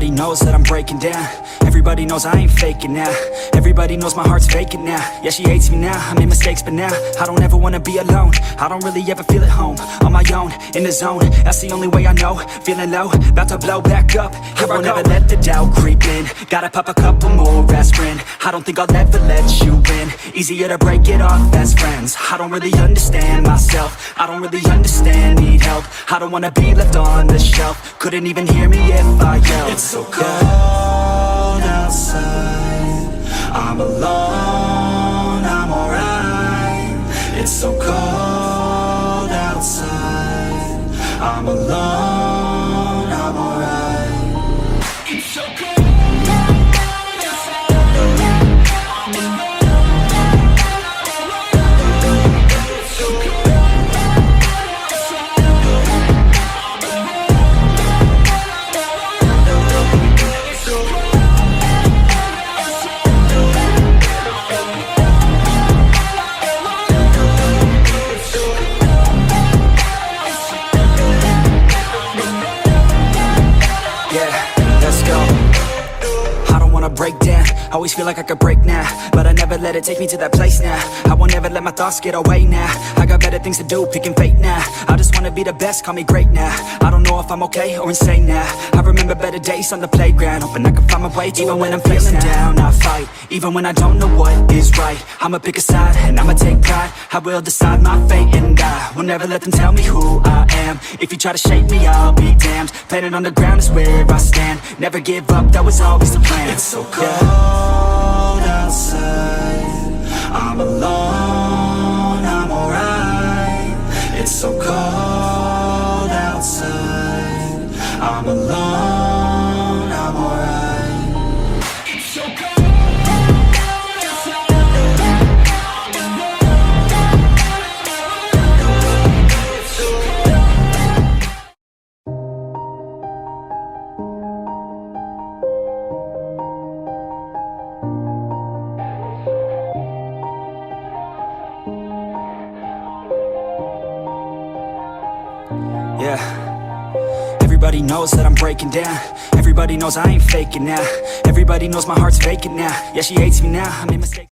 Everybody knows that I'm breaking down. Everybody knows I ain't faking now. Everybody knows my heart's vacant now. Yeah, she hates me now, I made mistakes but now I don't ever wanna be alone. I don't really ever feel at home. On my own, in the zone, that's the only way I know. Feeling low, about to blow back up. I won't ever let the doubt creep in. Gotta pop a couple more aspirin. I don't think I'll ever let you in. Easier to break it off best friends. I don't really understand myself. I don't really understand, need help. I don't wanna be left on the shelf. Couldn't even hear me if I yelled. It's so cold outside, I'm alone, I'm alright. It's so cold outside, I'm alone, I'm alright. It's so cold. Break down, always feel like I could break now, but I never let it take me to that place now. I won't ever let my thoughts get away now. I got better things to do, picking fate now. I just wanna be the best, call me great now. I don't know if I'm okay or insane now. I remember better days on the playground, hoping I can find my way. Even when I'm feeling down, I fight. Even when I don't know what is right, I'ma pick a side and I'ma take pride. I will decide my fate and I will never let them tell me who I am. If you try to shape me, I'll be damned. Planet on the ground is where I stand. Never give up, that was always the plan. It's so cold outside, I'm alone, I'm alright. It's so cold outside, I'm alone, I'm alright. It's so cold. Yeah, everybody knows that I'm breaking down. Everybody knows I ain't faking now. Everybody knows my heart's vacant now. Yeah, she hates me now, I made mistakes.